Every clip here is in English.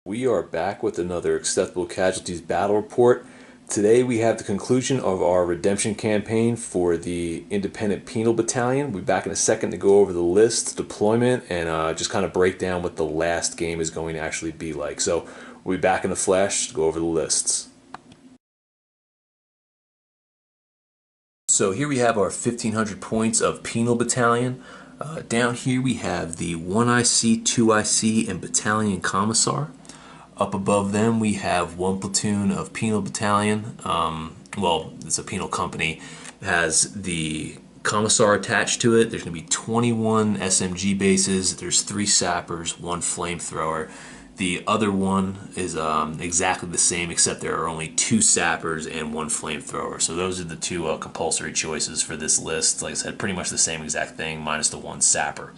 We are back with another Acceptable Casualties battle report. Today we have the conclusion of our redemption campaign for the Independent Penal Battalion. We'll be back in a second to go over the list, deployment, and just kind of break down what the last game is going to actually be like. So we'll be back in the flash to go over the lists. So here we have our 1,500 points of Penal Battalion. Down here we have the 1IC, 2IC, and Battalion Commissar. Up above them we have one platoon of Penal Battalion. Well, it's a penal company. It has the Commissar attached to it. There's going to be 21 SMG bases. There's 3 sappers, 1 flamethrower. The other one is exactly the same, except there are only 2 sappers and 1 flamethrower. So those are the 2 compulsory choices for this list. Like I said, pretty much the same exact thing, minus the 1 sapper.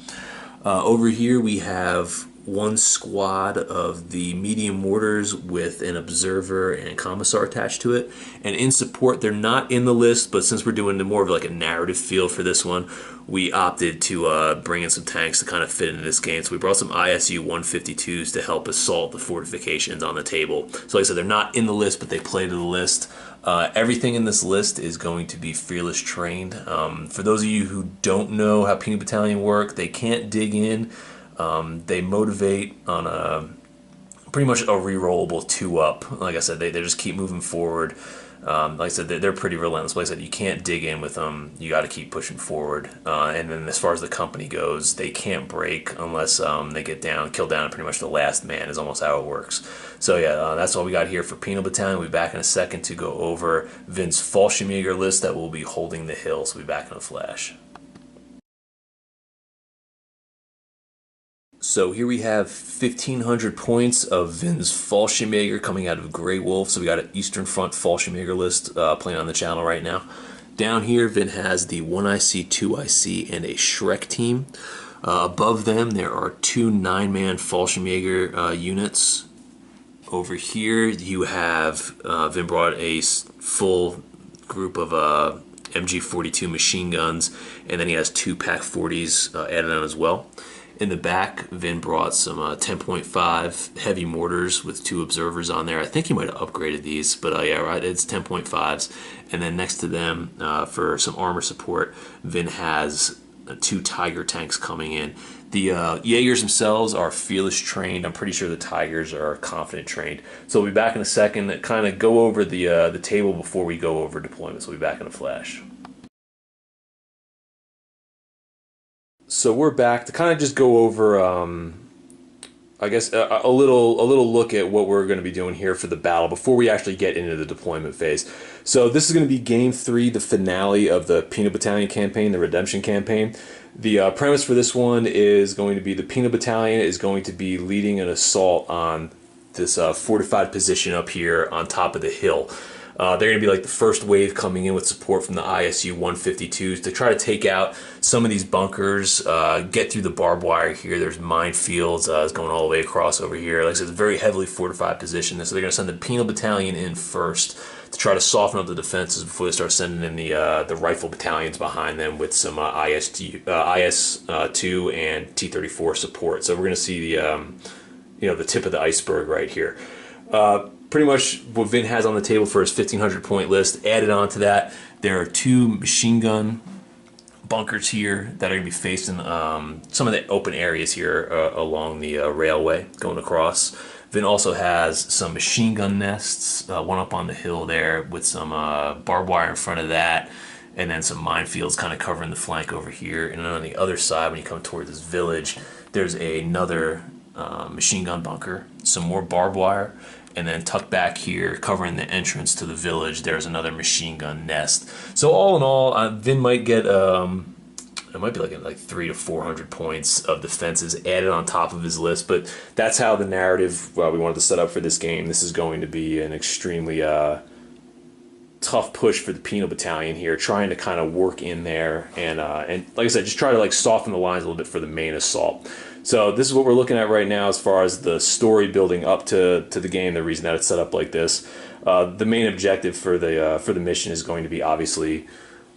Over here we have 1 squad of the medium mortars with an observer and commissar attached to it. And in support, they're not in the list, but since we're doing more of like a narrative feel for this one, we opted to bring in some tanks to kind of fit into this game. So we brought some ISU 152s to help assault the fortifications on the table. So like I said, they're not in the list, but they play to the list. Everything in this list is going to be fearless trained. For those of you who don't know how Penal Battalion work, they can't dig in. They motivate on a pretty much a rerollable 2-up. Like I said, they just keep moving forward. Like I said, they're pretty relentless. Like I said, you can't dig in with them. You got to keep pushing forward. And then as far as the company goes, they can't break unless they get down, killed down. Pretty much the last man is almost how it works. So yeah, that's all we got here for Penal Battalion. We'll be back in a second to go over Vin's Fallschirmjager list that will be holding the hill. So we'll be back in a flash. So here we have 1,500 points of Vin's Fallschirmjager coming out of Grey Wolf. So we got an Eastern Front Fallschirmjager list playing on the channel right now. Down here, Vin has the 1IC, 2IC, and a Shrek team. Above them, there are 2 9-man Fallschirmjager units. Over here, you have Vin brought a full group of MG42 machine guns, and then he has 2 PaK-40s added on as well. In the back, Vin brought some 10.5 heavy mortars with 2 observers on there. I think he might have upgraded these, but yeah, right, it's 10.5s. And then next to them, for some armor support, Vin has 2 Tiger tanks coming in. The Jaegers themselves are fearless trained. I'm pretty sure the Tigers are confident trained. So we'll be back in a second to kind of go over the table before we go over deployments. We'll be back in a flash. So we're back to kind of just go over, I guess, a little look at what we're going to be doing here for the battle before we actually get into the deployment phase. So this is going to be Game 3, the finale of the Penal Battalion campaign, the Redemption campaign. The premise for this one is going to be the Penal Battalion is going to be leading an assault on this fortified position up here on top of the hill. They're going to be like the first wave coming in with support from the ISU 152s to try to take out some of these bunkers, get through the barbed wire here. There's minefields it's going all the way across over here. Like I said, it's a very heavily fortified position. So they're going to send the Penal Battalion in first to try to soften up the defenses before they start sending in the rifle battalions behind them with some IS2 and T-34 support. So we're going to see the tip of the iceberg right here. Pretty much what Vin has on the table for his 1,500 point list. Added on to that, there are 2 machine gun bunkers here that are going to be facing some of the open areas here along the railway going across. Vin also has some machine gun nests, one up on the hill there with some barbed wire in front of that, and then some minefields kind of covering the flank over here. And then on the other side, when you come toward this village, there's another machine gun bunker, some more barbed wire, and then tucked back here, covering the entrance to the village, there's another machine gun nest. So all in all, Vin might get, it might be like 300 to 400 points of defenses added on top of his list, but that's how the narrative we wanted to set up for this game. This is going to be an extremely tough push for the Penal Battalion here, trying to kind of work in there and like I said, just try to like soften the lines a little bit for the main assault. So this is what we're looking at right now as far as the story building up to the game, the reason that it's set up like this. The main objective for the mission is going to be obviously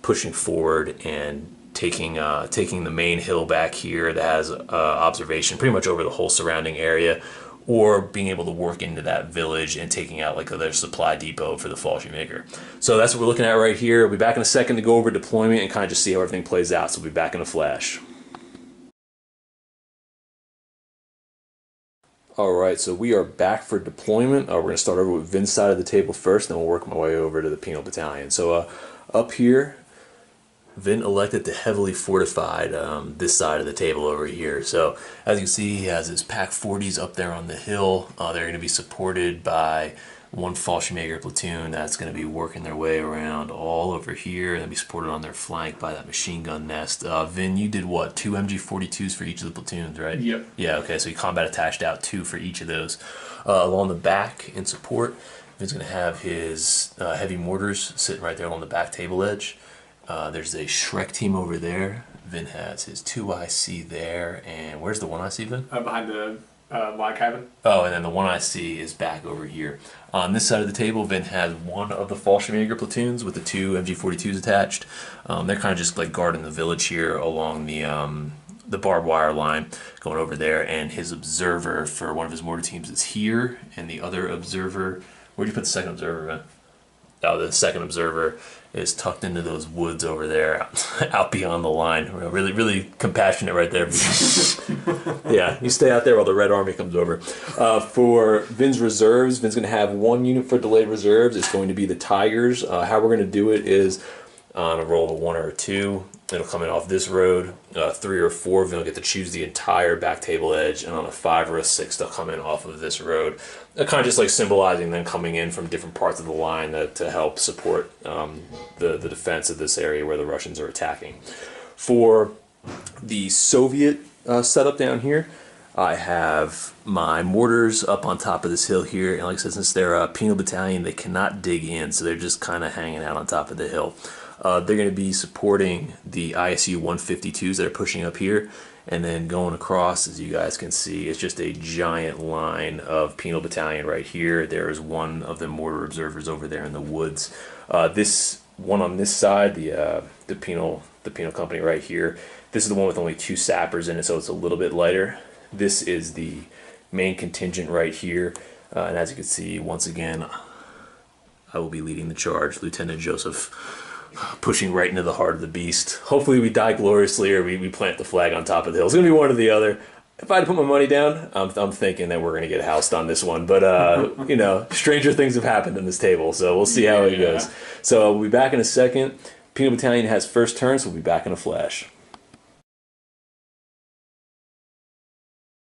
pushing forward and taking the main hill back here that has observation pretty much over the whole surrounding area, or being able to work into that village and taking out like their supply depot for the Fallschirmjager. So that's what we're looking at right here. We'll be back in a second to go over deployment and kind of just see how everything plays out. So we'll be back in a flash. Alright, so we are back for deployment. We're going to start over with Vin's side of the table first, then we'll work my way over to the Penal Battalion. So up here, Vin elected to heavily fortified this side of the table over here. So as you can see, he has his Pack 40s up there on the hill. They're going to be supported by one Fallschirmjager platoon that's going to be working their way around all over here. They'll be supported on their flank by that machine gun nest. Vin, you did what? 2 MG42s for each of the platoons, right? Yep. Yeah, okay, so you combat attached out 2 for each of those. Along the back in support, Vin's going to have his heavy mortars sitting right there on the back table edge. There's a Shrek team over there. Vin has his 2IC there, and where's the 1IC, Vin? Behind the log cabin. Oh, and then the 1IC is back over here. On this side of the table, Vin has one of the Fallschirmjager platoons with the 2 MG42s attached. They're kind of just like guarding the village here along the barbed wire line going over there, and his observer for one of his mortar teams is here, and the other observer, where'd you put the second observer, Vin? Oh, the second observer is tucked into those woods over there, out beyond the line. Really, really compassionate right there. Yeah, you stay out there while the Red Army comes over. For Vin's reserves, Vin's going to have 1 unit for delayed reserves. It's going to be the Tigers. How we're going to do it is on a roll of a 1 or a 2. It'll come in off this road. 3 or 4, Vin will get to choose the entire back table edge, and on a 5 or a 6, they'll come in off of this road. Kind of just like symbolizing them coming in from different parts of the line to help support the defense of this area where the Russians are attacking. For the Soviet setup down here, I have my mortars up on top of this hill here, and like I said, since they're a Penal Battalion, they cannot dig in, so they're just kind of hanging out on top of the hill. They're going to be supporting the ISU 152s that are pushing up here, and then going across, as you guys can see, it's just a giant line of Penal Battalion right here. There is one of the mortar observers over there in the woods. This one on this side, the Penal company right here, this is the one with only 2 sappers in it, so it's a little bit lighter. This is the main contingent right here, and as you can see, once again, I will be leading the charge, Lieutenant Joseph, pushing right into the heart of the beast. Hopefully we die gloriously, or we plant the flag on top of the hill. It's going to be one or the other. If I had to put my money down, I'm thinking that we're going to get housed on this one. But, you know, stranger things have happened in this table, so we'll see how it goes. So we'll be back in a second. Penal Battalion has first turn, so we'll be back in a flash.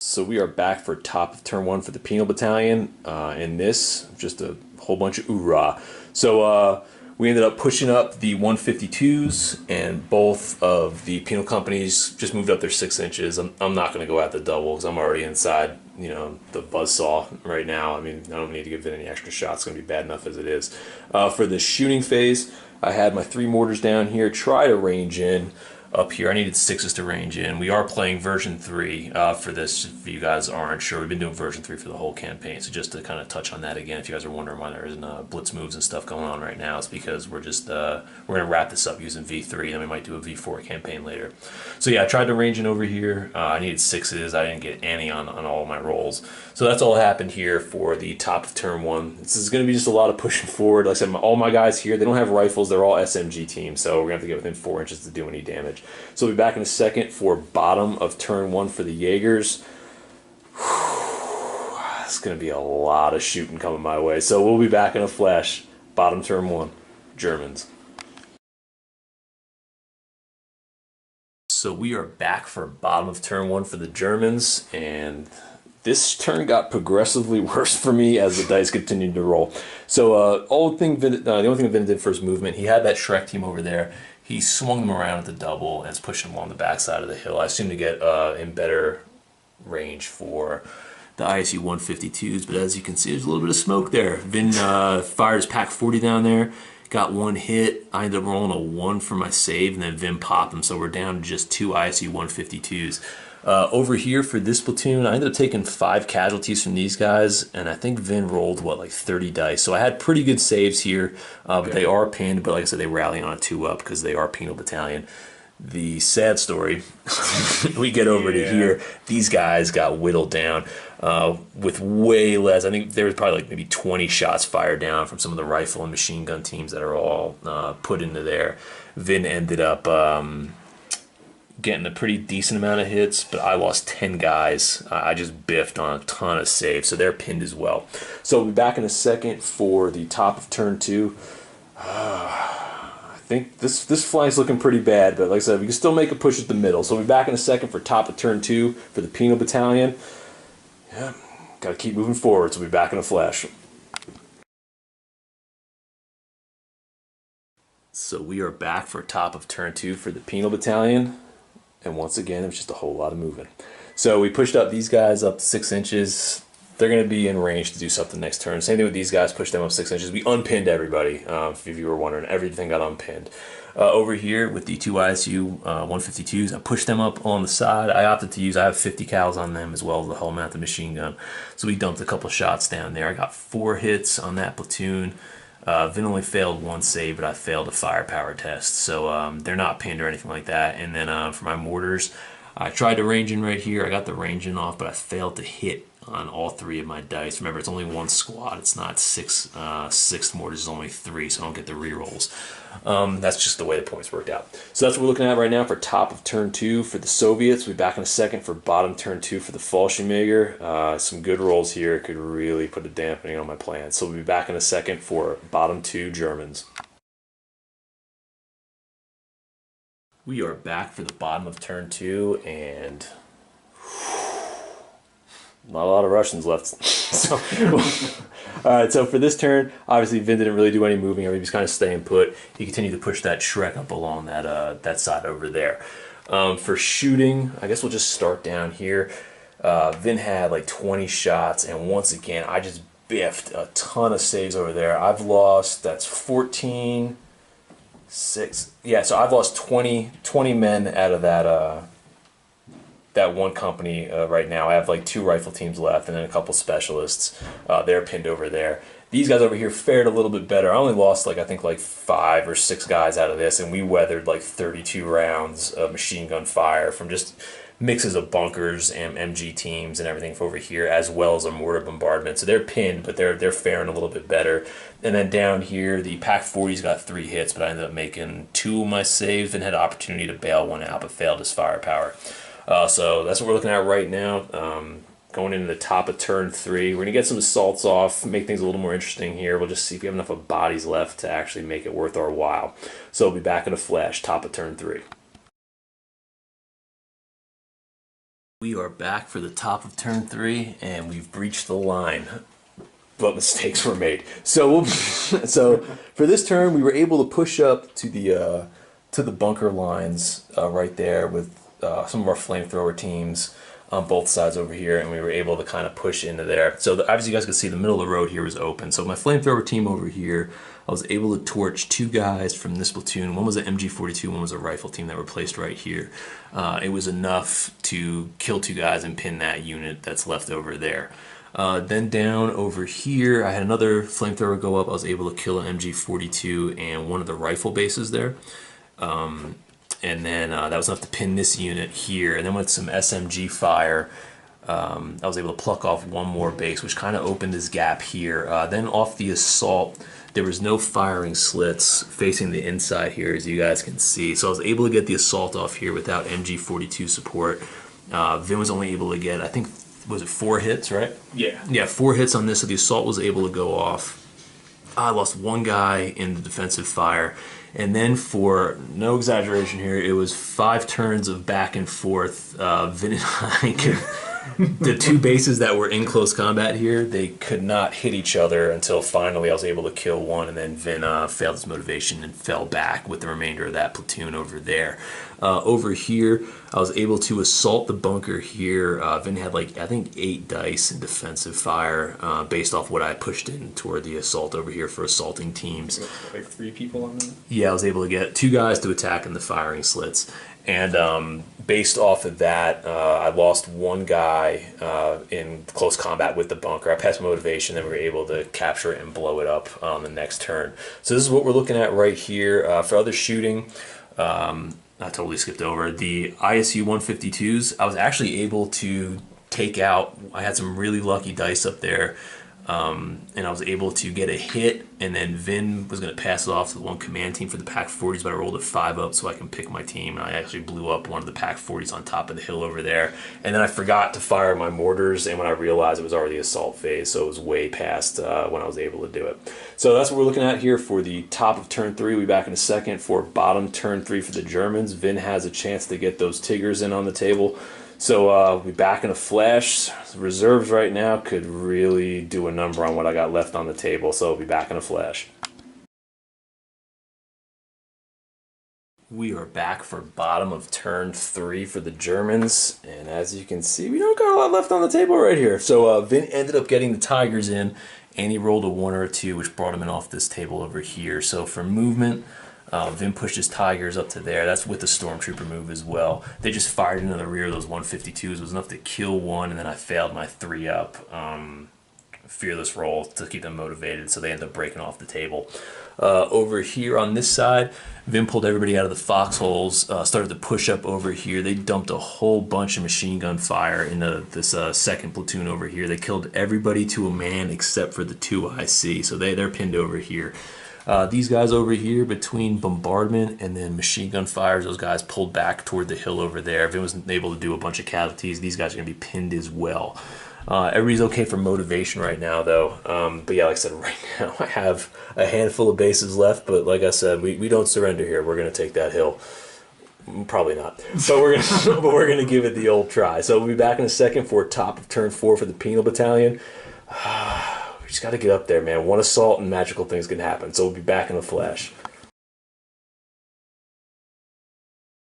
So we are back for top of turn 1 for the Penal Battalion. In this, just a whole bunch of oorah. So, we ended up pushing up the 152s, and both of the Penal companies just moved up their 6 inches. I'm not going to go at the double because I'm already inside, you know, the buzzsaw right now. I mean, I don't need to give it any extra shots. It's going to be bad enough as it is. For the shooting phase, I had my 3 mortars down here, try to range in up here. I needed 6s to range in. We are playing version 3 for this, if you guys aren't sure. We've been doing version 3 for the whole campaign, so just to kind of touch on that again, if you guys are wondering why there isn't blitz moves and stuff going on right now, it's because we're just we're going to wrap this up using V3, then we might do a V4 campaign later. So yeah, I tried to range in over here. I needed 6s. I didn't get any on all my rolls. So that's all happened here for the top of turn 1. This is going to be just a lot of pushing forward. Like I said, all my guys here, they don't have rifles. They're all SMG teams, so we're going to have to get within 4 inches to do any damage. So we'll be back in a second for bottom of turn 1 for the Jaegers. It's going to be a lot of shooting coming my way. So we'll be back in a flash. Bottom turn 1, Germans. So we are back for bottom of turn 1 for the Germans, and this turn got progressively worse for me as the dice continued to roll. So the only thing Vin did for his movement, he had that Shrek team over there. He swung them around at the double and is pushing them along the backside of the hill. I assume to get in better range for the ISU 152s, but as you can see, there's a little bit of smoke there. Vin fired his Pack 40 down there, got 1 hit. I ended up rolling a 1 for my save, and then Vin popped them, so we're down to just 2 ISU 152s. Over here for this platoon, I ended up taking 5 casualties from these guys, and I think Vin rolled, what, like 30 dice. So I had pretty good saves here, but they are pinned, but like I said, they rally on a 2-up because they are Penal Battalion. The sad story, we get over to here. These guys got whittled down with way less. I think there was probably like maybe 20 shots fired down from some of the rifle and machine gun teams that are all put into there. Vin ended up getting a pretty decent amount of hits, but I lost 10 guys. I just biffed on a ton of saves, so they're pinned as well. So we'll be back in a second for the top of turn 2. I think this flank's looking pretty bad, but like I said, we can still make a push at the middle. So we'll be back in a second for top of turn 2 for the Penal Battalion. Yeah, got to keep moving forward, so we'll be back in a flash. So we are back for top of turn 2 for the Penal Battalion. And once again, it was just a whole lot of moving. So we pushed up these guys up 6 inches. They're going to be in range to do something next turn. Same thing with these guys, pushed them up 6 inches. We unpinned everybody, if you were wondering. Everything got unpinned. Over here with the 2 ISU 152s, I pushed them up on the side. I opted to use, I have 50 cals on them as well as the whole mounted machine gun. So we dumped a couple shots down there. I got 4 hits on that platoon. Vin only failed 1 save, but I failed a firepower test. So they're not pinned or anything like that. And then for my mortars, I tried to range in right here. I got the range in off, but I failed to hit on all 3 of my dice. Remember, it's only 1 squad. It's not 6 mortars. It's only 3, so I don't get the rerolls. That's just the way the points worked out. So that's what we're looking at right now for top of turn 2 for the Soviets. We'll be back in a second for bottom turn 2 for the Fallschirmjager. Some good rolls here could really put a dampening on my plans. So we'll be back in a second for bottom 2 Germans. We are back for the bottom of turn 2, and not a lot of Russians left. So, all right, so for this turn, obviously Vin didn't really do any moving. He was kind of staying put. He continued to push that Shrek up along that side over there. For shooting, I guess we'll just start down here. Vin had like 20 shots, and once again, I just biffed a ton of saves over there. I've lost, that's 14, 6. Yeah, so I've lost 20 men out of that one company right now. I have like 2 rifle teams left and then a couple specialists. They're pinned over there. These guys over here fared a little bit better. I only lost like I think like 5 or 6 guys out of this, and we weathered like 32 rounds of machine gun fire from just mixes of bunkers and MG teams and everything over here, as well as a mortar bombardment. So they're pinned, but they're faring a little bit better. And then down here, the Pac 40's got 3 hits, but I ended up making 2 of my saves and had an opportunity to bail 1 out, but failed his firepower. So that's what we're looking at right now. Going into the top of turn 3, we're going to get some assaults off, make things a little more interesting here. We'll just see if we have enough of bodies left to actually make it worth our while. So we'll be back in a flash, top of turn 3. We are back for the top of turn 3, and we've breached the line, but mistakes were made. So so for this turn, we were able to push up to the bunker lines right there with some of our flamethrower teams on both sides over here, and we were able to kind of push into there. So obviously you guys can see the middle of the road here was open. So my flamethrower team over here, I was able to torch 2 guys from this platoon. One was an MG42, one was a rifle team that were placed right here. It was enough to kill 2 guys and pin that unit that's left over there. Then down over here, I had another flamethrower go up. I was able to kill an MG42 and one of the rifle bases there. And then that was enough to pin this unit here. And then with some SMG fire, I was able to pluck off 1 more base, which kind of opened this gap here. Then off the assault, there was no firing slits facing the inside here, as you guys can see. So I was able to get the assault off here without MG42 support. Vin was only able to get, I think, was it 4 hits, right? Yeah. Yeah, 4 hits on this, so the assault was able to go off. I lost 1 guy in the defensive fire. And then for, no exaggeration here, it was 5 turns of back and forth. Vin and I the 2 bases that were in close combat here, they could not hit each other until finally I was able to kill 1, and then Vin failed his motivation and fell back with the remainder of that platoon over there. Over here, I was able to assault the bunker here. Vin had like, I think 8 dice in defensive fire based off what I pushed in toward the assault over here for assaulting teams. Like 3 people on that? Yeah, I was able to get 2 guys to attack in the firing slits. And based off of that, I lost 1 guy in close combat with the bunker. I passed motivation, and we were able to capture it and blow it up on the next turn. So this is what we're looking at right here. For other shooting, I totally skipped over the ISU 152s. I was actually able to take out. I had some really lucky dice up there, and I was able to get a hit. And then Vin was going to pass it off to the one command team for the Pack 40s, but I rolled a 5 up so I can pick my team. And I actually blew up one of the Pack 40s on top of the hill over there. And then I forgot to fire my mortars, and when I realized it was already assault phase, so it was way past when I was able to do it. So that's what we're looking at here for the top of turn 3. We'll be back in a second for bottom turn 3 for the Germans. Vin has a chance to get those Tigers in on the table. So we'll be back in a flash. Reserves right now could really do a number on what I got left on the table, so we'll be back in a flash. We are back for bottom of turn 3 for the Germans, and as you can see, we don't got a lot left on the table right here. So Vin ended up getting the Tigers in, and he rolled a 1 or a 2, which brought him in off this table over here. So for movement, Vin pushed his Tigers up to there. That's with the Stormtrooper move as well. They just fired into the rear of those 152s. It was enough to kill one, and then I failed my 3-up fearless roll to keep them motivated, so they ended up breaking off the table. Over here on this side, Vin pulled everybody out of the foxholes, started to push up over here. They dumped a whole bunch of machine gun fire into this second platoon over here. They killed everybody to a man except for the 2 IC, so they're pinned over here. These guys over here, between bombardment and then machine gun fires, those guys pulled back toward the hill over there. Vin was able to do a bunch of casualties. These guys are going to be pinned as well. Everybody's okay for motivation right now, though. But yeah, like I said, right now I have a handful of bases left. But like I said, we don't surrender here. We're going to take that hill. Probably not, but we're gonna give it the old try. So we'll be back in a second for top of turn 4 for the Penal Battalion. We just got to get up there, man. One assault and magical things can happen. So we'll be back in a flash.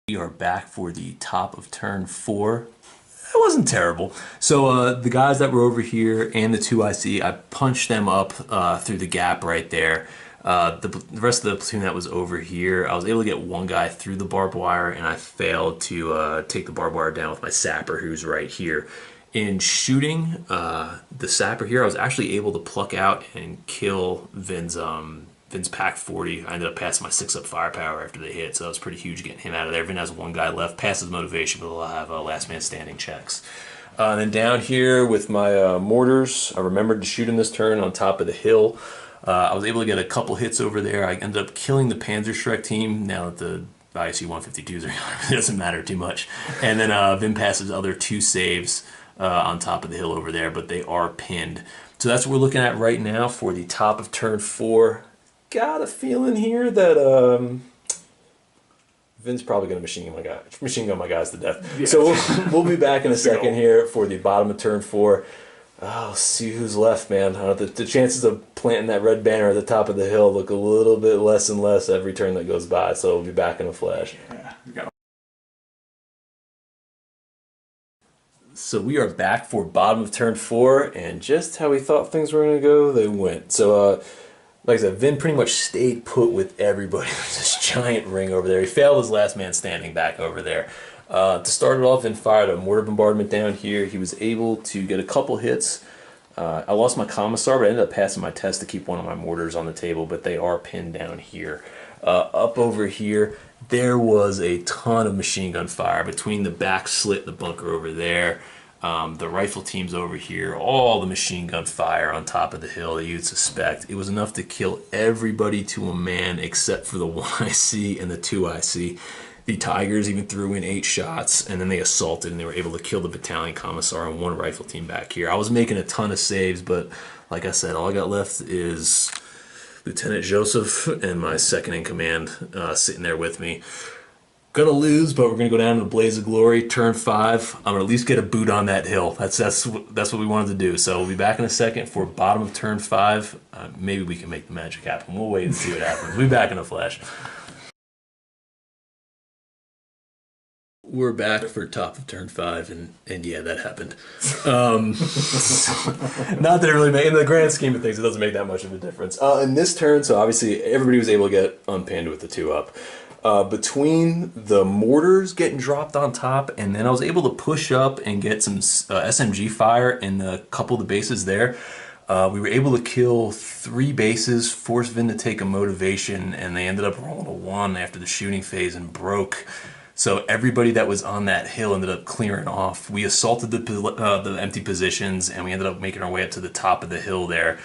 We are back for the top of turn 4. It wasn't terrible. So the guys that were over here and the 2 IC, I punched them up through the gap right there. The rest of the platoon that was over here, I was able to get one guy through the barbed wire, and I failed to take the barbed wire down with my sapper, who's right here. In shooting the sapper here, I was actually able to pluck out and kill Vin's Pack 40. I ended up passing my 6-up firepower after they hit, so that was pretty huge getting him out of there. Vin has one guy left, passes motivation, but I'll have last man standing checks. And then down here with my mortars, I remembered to shoot in this turn on top of the hill. I was able to get a couple hits over there. I ended up killing the Panzerschreck team. Now that the ISU 152s are gone, it doesn't matter too much. And then Vin passes other 2 saves on top of the hill over there, but they are pinned. So that's what we're looking at right now for the top of turn 4. Got a feeling here that Vin's probably going to machine gun my guys to death. Yeah. So we'll be back in a second here for the bottom of turn 4. Oh, see who's left, man. The chances of planting that red banner at the top of the hill look a little bit less and less every turn that goes by, so we'll be back in a flash. Yeah. So we are back for bottom of turn 4, and just how we thought things were going to go, they went. So, like I said, Vin pretty much stayed put with everybody. There's this giant ring over there. He failed his last man standing back over there. To start it off, Vin fired a mortar bombardment down here. He was able to get a couple hits. I lost my commissar, but I ended up passing my test to keep one of my mortars on the table, but they are pinned down here. Up over here, there was a ton of machine gun fire between the back slit, the bunker over there, the rifle teams over here, all the machine gun fire on top of the hill that you'd suspect. It was enough to kill everybody to a man except for the 1 IC and the 2 IC. The Tigers even threw in 8 shots, and then they assaulted, and they were able to kill the battalion commissar and 1 rifle team back here. I was making a ton of saves, but like I said, all I got left is Lieutenant Joseph and my second in command sitting there with me. Gonna lose, but we're gonna go down to the blaze of glory. Turn 5. I'm gonna at least get a boot on that hill. That's what we wanted to do. So we'll be back in a second for bottom of turn 5. Maybe we can make the magic happen. We'll wait and see what happens. We'll be back in a flash. We're back for top of turn 5, and yeah, that happened. Not that it really made, in the grand scheme of things, it doesn't make that much of a difference. In this turn, so obviously everybody was able to get unpinned with the 2-up. Between the mortars getting dropped on top, and then I was able to push up and get some SMG fire in a couple of the bases there. We were able to kill 3 bases, force Vin to take a motivation, and they ended up rolling a 1 after the shooting phase and broke So everybody that was on that hill ended up clearing off. We assaulted the empty positions, and we ended up making our way up to the top of the hill there.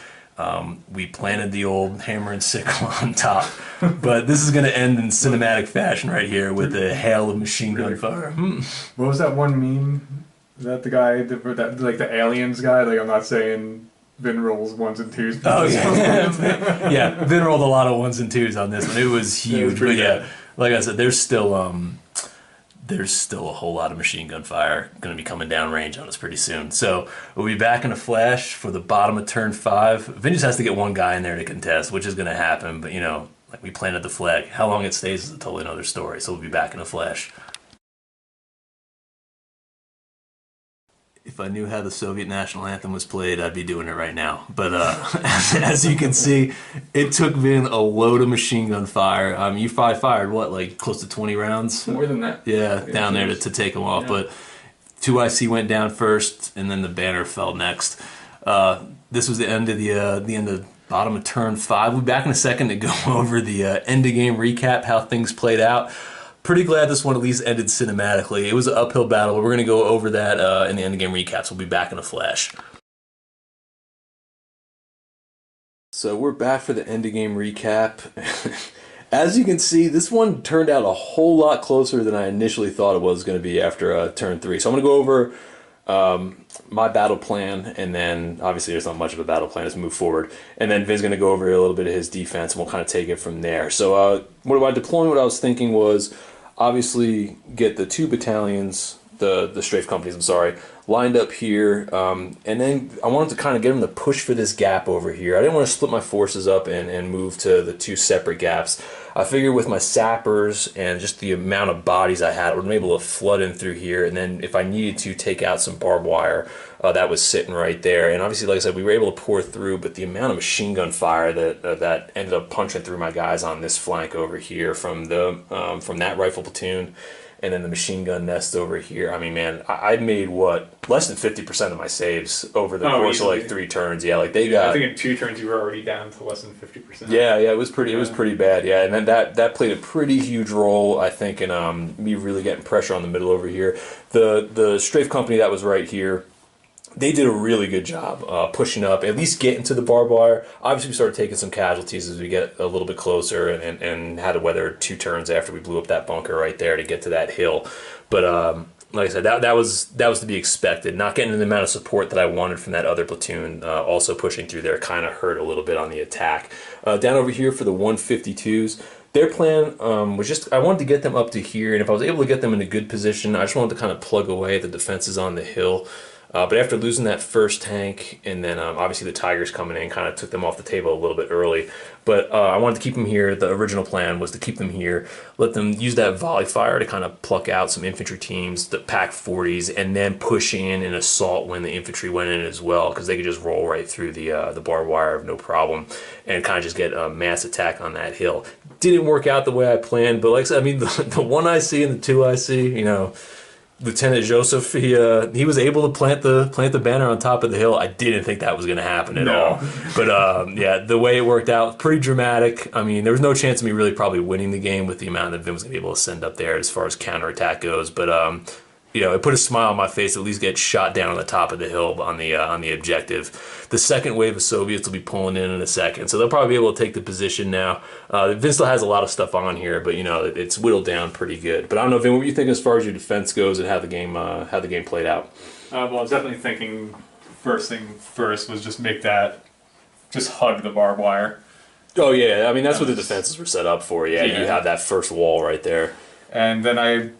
We planted the old hammer and sickle on top, but this is going to end in cinematic fashion right here with a hail of machine gun fire. What was that one meme? Is that the guy, that like the aliens guy? Like I'm not saying Vin rolls ones and twos. Oh yeah, yeah. Vin rolled a lot of ones and twos on this one. It was huge, but yeah, like I said, there's still a whole lot of machine gun fire going to be coming down range on us pretty soon. So we'll be back in a flash for the bottom of turn 5. Vin just has to get one guy in there to contest, which is going to happen. But like we planted the flag. How long it stays is a totally another story. So we'll be back in a flash. If I knew how the Soviet national anthem was played, I'd be doing it right now. But as you can see, it took Vin a load of machine gun fire. You fired what, like close to 20 rounds? More than that. Yeah, down there to take them off. Yeah. But 2IC went down first, and then the banner fell next. This was the end of the bottom of turn 5. We'll be back in a second to go over the end of game recap, how things played out. Pretty glad this one at least ended cinematically. It was an uphill battle, but we're going to go over that in the end of game recaps. We'll be back in a flash. So we're back for the end of game recap. As you can see, this one turned out a whole lot closer than I initially thought it was going to be after turn 3. So I'm going to go over my battle plan, and then obviously there's not much of a battle plan. Let's move forward. And then Vin's going to go over a little bit of his defense, and we'll kind of take it from there. So what I was thinking was obviously get the 2 battalions, the strafe companies, lined up here. And then I wanted to kind of get them to push for this gap over here. I didn't want to split my forces up and move to the 2 separate gaps. I figured with my sappers and just the amount of bodies I had, I would be able to flood in through here. And then if I needed to take out some barbed wire, that was sitting right there. And obviously, like I said, we were able to pour through, but the amount of machine gun fire that ended up punching through my guys on this flank over here from that rifle platoon, and then the machine gun nest over here. I mean, man, I made less than 50% of my saves over the course easily. of like 3 turns. Yeah, like they got. I think in 2 turns you were already down to less than 50%. Yeah, it was pretty. It was pretty bad. Yeah, and then that played a pretty huge role, I think, in me really getting pressure on the middle over here. The strafe company that was right here, they did a really good job pushing up, at least getting to the barbed wire. Obviously, we started taking some casualties as we get a little bit closer, and had to weather 2 turns after we blew up that bunker right there to get to that hill. But like I said, that was to be expected. Not getting the amount of support that I wanted from that other platoon, also pushing through there, kind of hurt a little bit on the attack. Down over here for the 152s. Their plan was just, I wanted to get them up to here, and if I was able to get them in a good position, I just wanted to kind of plug away at the defenses on the hill. But after losing that first tank, and then obviously the Tigers coming in, kind of took them off the table a little bit early. But I wanted to keep them here. The original plan was to keep them here, let them use that volley fire to kind of pluck out some infantry teams, the pack 40s, and then push in and assault when the infantry went in as well, because they could just roll right through the barbed wire, no problem, and kind of just get a mass attack on that hill. Didn't work out the way I planned, but like I said, I mean, the 1 IC and the 2 IC, Lieutenant Joseph, he was able to plant the banner on top of the hill. I didn't think that was going to happen at all. But yeah, the way it worked out, pretty dramatic. I mean, there was no chance of me really probably winning the game with the amount that Vin was going to be able to send up there as far as counterattack goes. But it put a smile on my face to at least get shot down on the top of the hill on the objective. The second wave of Soviets will be pulling in a second, so they'll probably be able to take the position now. Vin still has a lot of stuff on here, but it's whittled down pretty good. But I don't know, Vin, what you think as far as your defense goes and how the game played out? Well, I was definitely thinking first thing first was just hug the barbed wire. Oh yeah, I mean that's what the defenses were set up for. Yeah, you have that first wall right there, and then I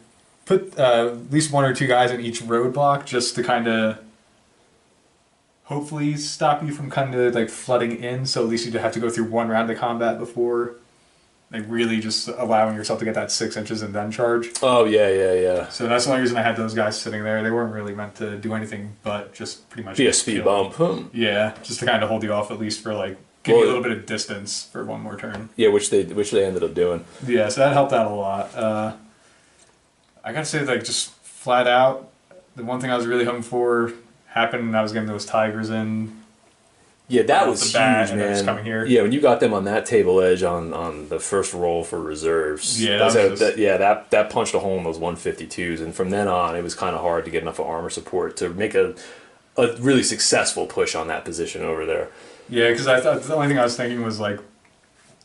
put at least 1 or 2 guys in each roadblock just to kind of hopefully stop you from kind of like flooding in, so at least you have to go through 1 round of combat before like really just allowing yourself to get that 6 inches and then charge. Oh yeah. So that's the only reason I had those guys sitting there. They weren't really meant to do anything but just pretty much be a speed bump. Yeah, just to kind of hold you off at least for like give you a little bit of distance for 1 more turn. Yeah, which they ended up doing. Yeah, so that helped out a lot. I gotta say, like, just flat out, the one thing I was really hoping for happened, and I was getting those Tigers in. Yeah, that off was the bat, huge, and then just man. coming here. Yeah, when you got them on that table edge on the first roll for reserves, Yeah, that was just... that punched a hole in those 152s, and from then on, it was kind of hard to get enough armor support to make a really successful push on that position over there. Yeah, because I thought the only thing I was thinking was like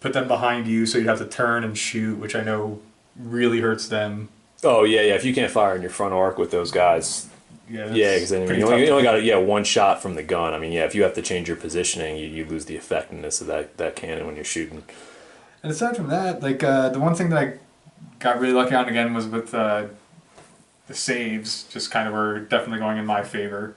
put them behind you, so you'd have to turn and shoot, which I know really hurts them. Oh yeah, yeah. If you can't fire in your front arc with those guys, Yeah, yeah, because then pretty you tough only to got hit. one shot from the gun. I mean, yeah, if you have to change your positioning, you lose the effectiveness of that cannon when you're shooting. And aside from that, like the one thing that I got really lucky on again was with the saves. Just kind of were definitely going in my favor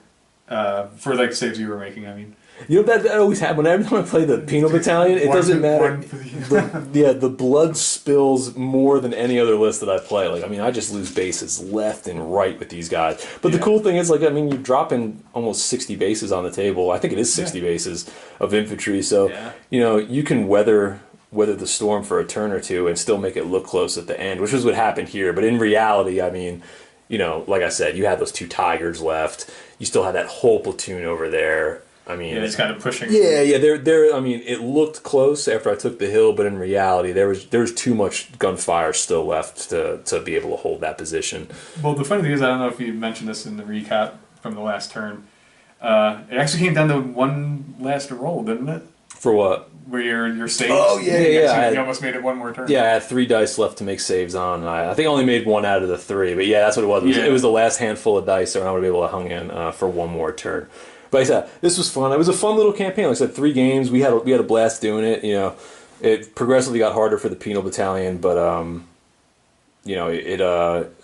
for like saves you were making. I mean, You know that always happened. Every time I play the Penal Battalion, it doesn't matter. The blood spills more than any other list that I play. Like, I mean, I just lose bases left and right with these guys. But the cool thing is, like, I mean, you're dropping almost 60 bases on the table. I think it is 60 bases of infantry. So, you know, you can weather the storm for a turn or two and still make it look close at the end, which is what happened here. But in reality, I mean, you know, like I said, you had those 2 Tigers left. You still had that whole platoon over there. I mean, it's kind of pushing. Yeah. There. I mean, it looked close after I took the hill, but in reality, there was too much gunfire still left to be able to hold that position. Well, the funny thing is, I don't know if you mentioned this in the recap from the last turn. It actually came down to one last roll, didn't it? For what? Where your saves. Oh yeah. You almost made it one more turn. Yeah, I had 3 dice left to make saves on. And I think I only made 1 out of the 3, but yeah, that's what it was. It was the last handful of dice, so I would be able to hung in for 1 more turn. But like I said, this was fun. It was a fun little campaign. Like I said, 3 games. We had a blast doing it. You know, it progressively got harder for the Penal Battalion, but you know,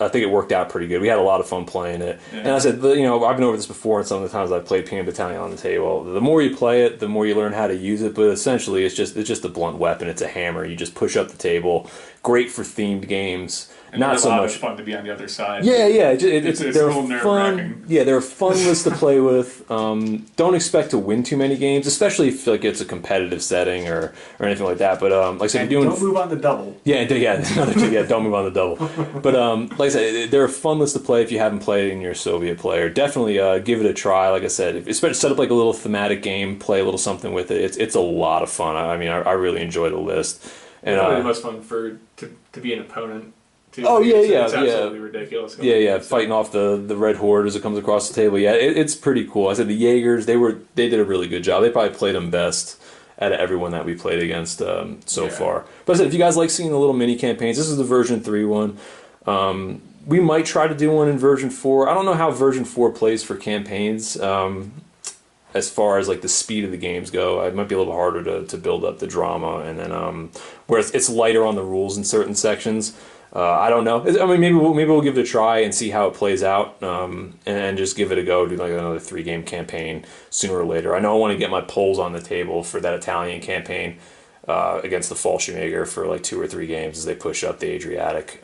I think it worked out pretty good. We had a lot of fun playing it. Yeah. And I said, you know, I've been over this before, and some of the times I've played Penal Battalion on the table. The more you play it, the more you learn how to use it. But essentially, it's just a blunt weapon. It's a hammer. You just push up the table. Great for themed games. And not so much fun to be on the other side. Yeah. It's a little nerve-wracking. Yeah, they're a fun list to play with. Don't expect to win too many games, especially if like it's a competitive setting or anything like that. But like I said, you're doing. Don't move on the double. Yeah. Don't move on the double. But like I said, they're a fun list to play if you haven't played it and you're a Soviet player. Definitely give it a try. Like I said, especially set up like a little thematic game, play a little something with it. It's a lot of fun. I mean, I really enjoy the list. And it's really the most fun to be an opponent. Oh yeah. It's absolutely ridiculous. Yeah, fighting off the Red Horde as it comes across the table. Yeah, it's pretty cool. I said the Jaegers, they did a really good job. They probably played them best out of everyone that we played against so far. But I said, if you guys like seeing the little mini campaigns, this is the version 3 one. We might try to do one in version 4. I don't know how version 4 plays for campaigns. As far as like the speed of the games go, it might be a little harder to build up the drama, and then whereas it's lighter on the rules in certain sections. I don't know. I mean, maybe we'll give it a try and see how it plays out, and just give it a go. Do like another 3-game campaign sooner or later. I know I want to get my polls on the table for that Italian campaign against the Fallschirmjager for like 2 or 3 games as they push up the Adriatic.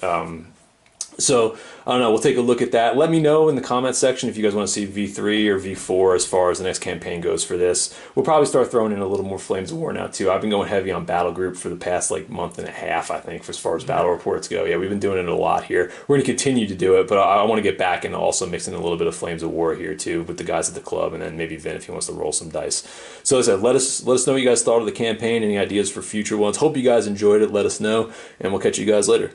So, I don't know, we'll take a look at that. Let me know in the comment section if you guys want to see V3 or V4 as far as the next campaign goes for this. We'll probably start throwing in a little more Flames of War now, too. I've been going heavy on Battle Group for the past, like, month and a half, I think, as far as battle reports go. Yeah, we've been doing it a lot here. We're going to continue to do it, but I want to get back and also mix in a little bit of Flames of War here, too, with the guys at the club, and then maybe Vin if he wants to roll some dice. So, as I said, let us know what you guys thought of the campaign, any ideas for future ones. Hope you guys enjoyed it. Let us know, and we'll catch you guys later.